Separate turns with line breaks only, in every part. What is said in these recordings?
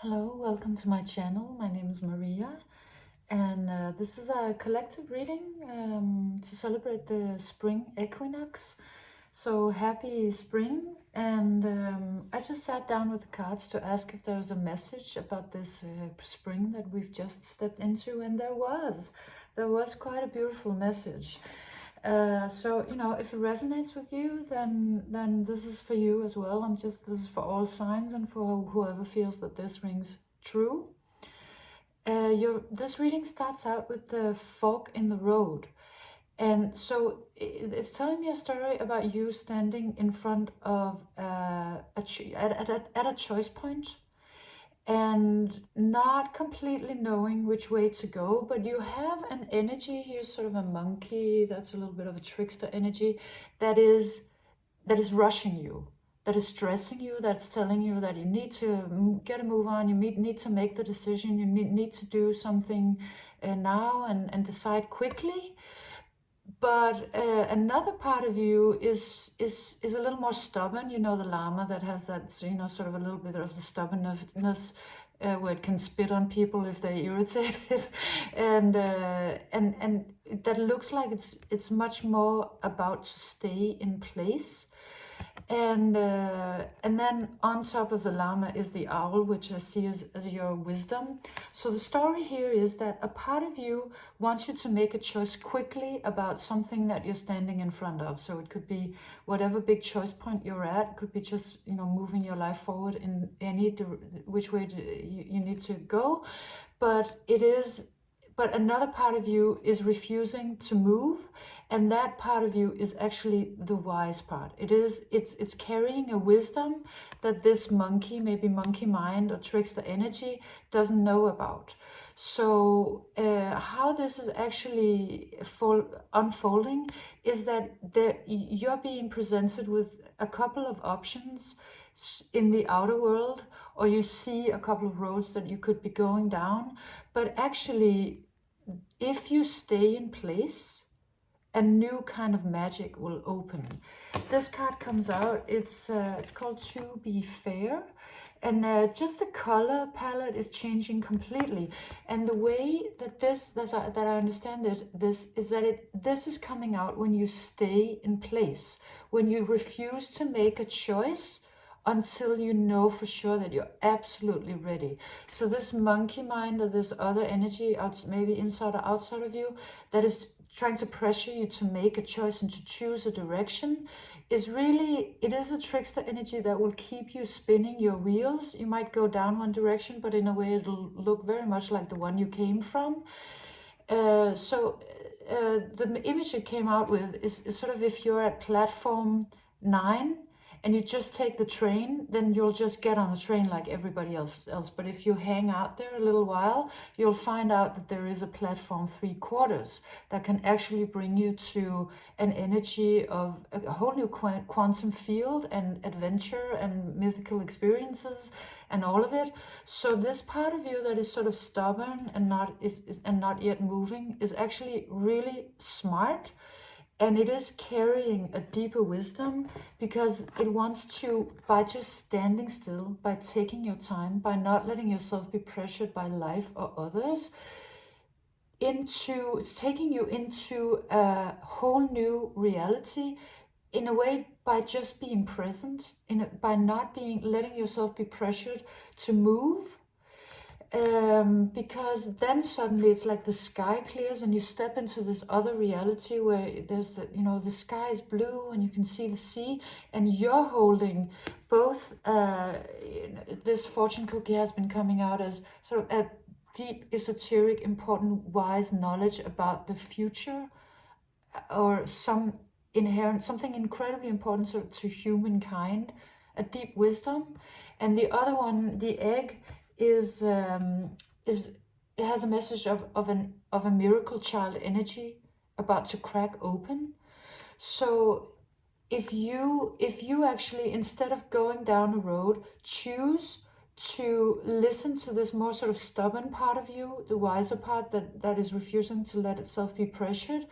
Hello, welcome to my channel. My name is Maria, and this is a collective reading to celebrate the spring equinox. So happy spring, and I just sat down with the cards to ask if there was a message about this spring that we've just stepped into, and there was quite a beautiful message. So you know, if it resonates with you, then this is for you as well. This is for all signs and for whoever feels that this rings true. This reading starts out with the fork in the road, and so it's telling me a story about you standing in front of at a choice point and not completely knowing which way to go, but you have an energy here, sort of a monkey, that's a little bit of a trickster energy, that is rushing you, that is stressing you, that's telling you that you need to get a move on, you need to make the decision, you need to do something now and decide quickly. But another part of you is a little more stubborn. You know, the llama that has that, you know, sort of a little bit of the stubbornness where it can spit on people if they're irritated, and that looks like it's much more about to stay in place. And then on top of the llama is the owl, which I see as your wisdom. So the story here is that a part of you wants you to make a choice quickly about something that you're standing in front of. So it could be whatever big choice point you're at. It could be just, you know, moving your life forward in which way you need to go. But another part of you is refusing to move, and that part of you is actually the wise part. It's carrying a wisdom that this monkey, maybe monkey mind or trickster energy, doesn't know about. So how this is actually unfolding is that you're being presented with a couple of options in the outer world, or you see a couple of roads that you could be going down, but actually, if you stay in place, a new kind of magic will open. This card comes out, it's called To Be Fair, and just the color palette is changing completely. And the way that that I understand it, this is coming out when you stay in place, when you refuse to make a choice until you know for sure that you're absolutely ready. So this monkey mind or this other energy, maybe inside or outside of you, that is trying to pressure you to make a choice and to choose a direction, is a trickster energy that will keep you spinning your wheels. You might go down one direction, but in a way it'll look very much like the one you came from. The image it came out with is sort of if you're at platform 9 and you just take the train, then you'll just get on the train like everybody else. But if you hang out there a little while, you'll find out that there is a platform 3/4 that can actually bring you to an energy of a whole new quantum field and adventure and mythical experiences and all of it. So this part of you that is sort of stubborn and not yet moving is actually really smart. And it is carrying a deeper wisdom because it wants to, by just standing still, by taking your time, by not letting yourself be pressured by life or others, it's taking you into a whole new reality in a way by just being present, by not letting yourself be pressured to move. Because then suddenly it's like the sky clears and you step into this other reality where there's the sky is blue and you can see the sea, and you're holding both. This fortune cookie has been coming out as sort of a deep, esoteric, important, wise knowledge about the future, or something incredibly important to humankind, a deep wisdom. And the other one, the egg, it has a message of a miracle child energy about to crack open. So if you actually, instead of going down a road, choose to listen to this more sort of stubborn part of you, the wiser part that is refusing to let itself be pressured,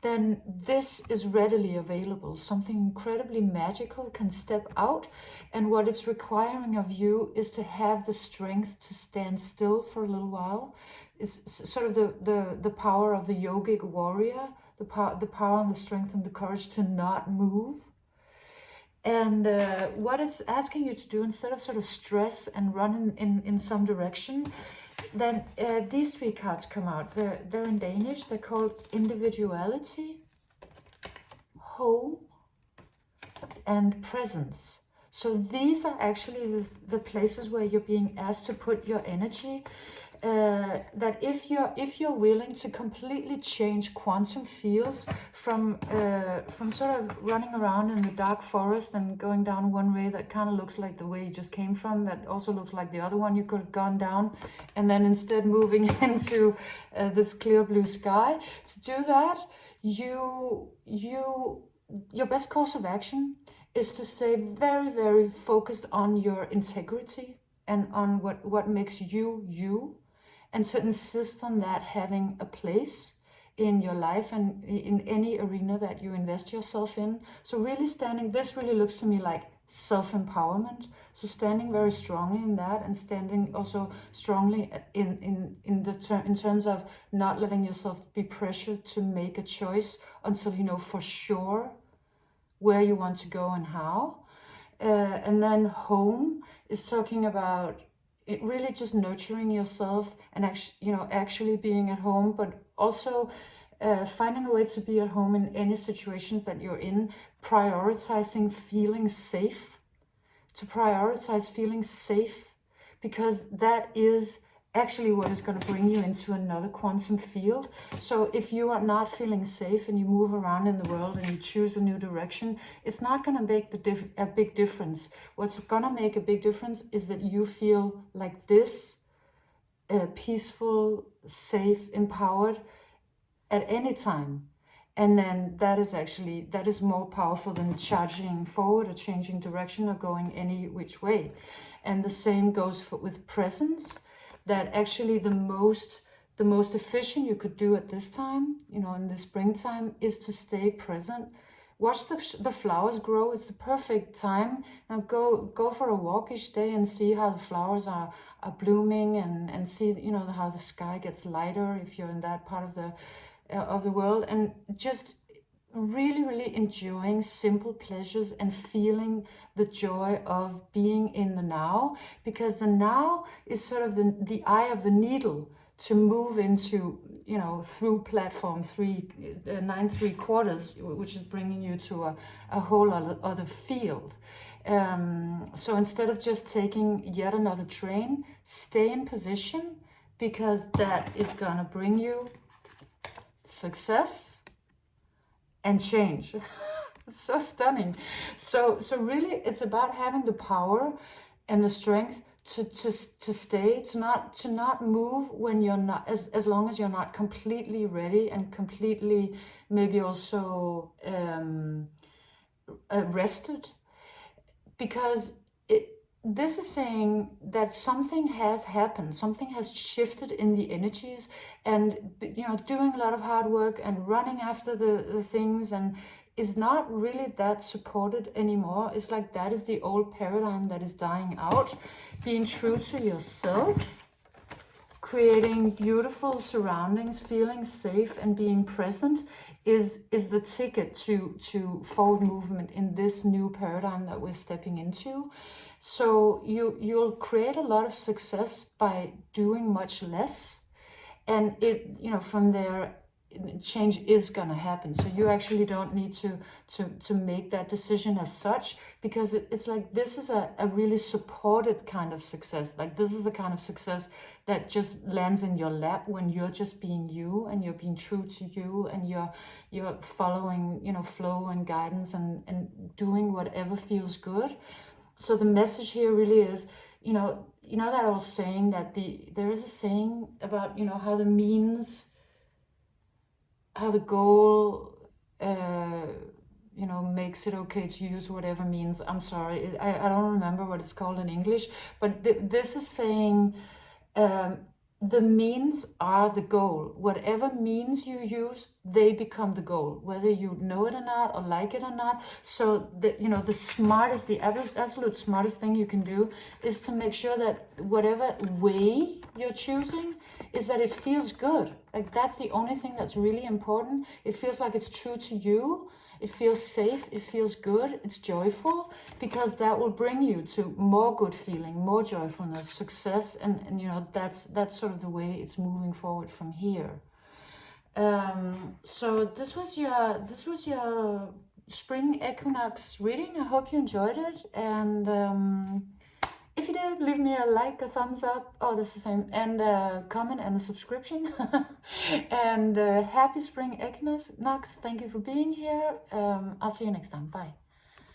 then this is readily available. Something incredibly magical can step out, and what it's requiring of you is to have the strength to stand still for a little while. It's sort of the power of the yogic warrior, the power and the strength and the courage to not move. And what it's asking you to do, instead of sort of stress and run in some direction, then these three cards come out. They're in Danish. They're called individuality, home, and presence. So these are actually the places where you're being asked to put your energy. That if you're willing to completely change quantum fields from sort of running around in the dark forest and going down one way that kind of looks like the way you just came from, that also looks like the other one you could have gone down, and then instead moving into this clear blue sky, to do that, your best course of action is to stay very, very focused on your integrity and on what makes you you, and to insist on that having a place in your life and in any arena that you invest yourself in. So really this really looks to me like self-empowerment. So standing very strongly in that, and standing also strongly in terms of not letting yourself be pressured to make a choice until you know for sure where you want to go and how. And then home is talking about it really just nurturing yourself and actually being at home, but also finding a way to be at home in any situations that you're in, prioritizing feeling safe, because that is actually what is going to bring you into another quantum field. So if you are not feeling safe and you move around in the world and you choose a new direction, it's not going to make a big difference. What's going to make a big difference is that you feel like this, peaceful, safe, empowered at any time. And then that is more powerful than charging forward or changing direction or going any which way. And the same goes with presence. That actually the most efficient you could do at this time, in the springtime, is to stay present. Watch the flowers grow. It's the perfect time. Now go for a walk each day and see how the flowers are blooming, and see how the sky gets lighter if you're in that part of the world, and just really, really enjoying simple pleasures and feeling the joy of being in the now, because the now is sort of the eye of the needle to move into, through platform 9 3/4, which is bringing you to a whole other field. So instead of just taking yet another train, stay in position, because that is gonna bring you success and change. It's so stunning. So really it's about having the power and the strength to stay, to not move when you're not, as long as you're not completely ready and completely maybe also rested, because this is saying that something has happened, something has shifted in the energies, and doing a lot of hard work and running after the things and is not really that supported anymore. It's like that is the old paradigm that is dying out. Being true to yourself, creating beautiful surroundings, feeling safe, and being present is the ticket to forward movement in this new paradigm that we're stepping into. So you'll create a lot of success by doing much less, and from there change is gonna happen. So you actually don't need to make that decision as such, because it's like this is a really supported kind of success. Like this is the kind of success that just lands in your lap when you're just being you, and you're being true to you, and you're following flow and guidance and doing whatever feels good. So the message here really is, that old saying that there is a saying about, how the means, how the goal, makes it okay to use whatever means. I'm sorry, I don't remember what it's called in English, but this is saying, the means are the goal. Whatever means you use, they become the goal, whether you know it or not, or like it or not. So the smartest, the absolute smartest thing you can do is to make sure that whatever way you're choosing is that it feels good. Like, that's the only thing that's really important. It feels like it's true to you. It feels safe, it feels good, it's joyful, because that will bring you to more good feeling, more joyfulness, success, and that's sort of the way it's moving forward from here. So this was your spring equinox reading. I hope you enjoyed it, and if you did, leave me a like, a thumbs up, oh, that's the same, and a comment and a subscription. And happy spring equinox. Thank you for being here. I'll see you next time. Bye.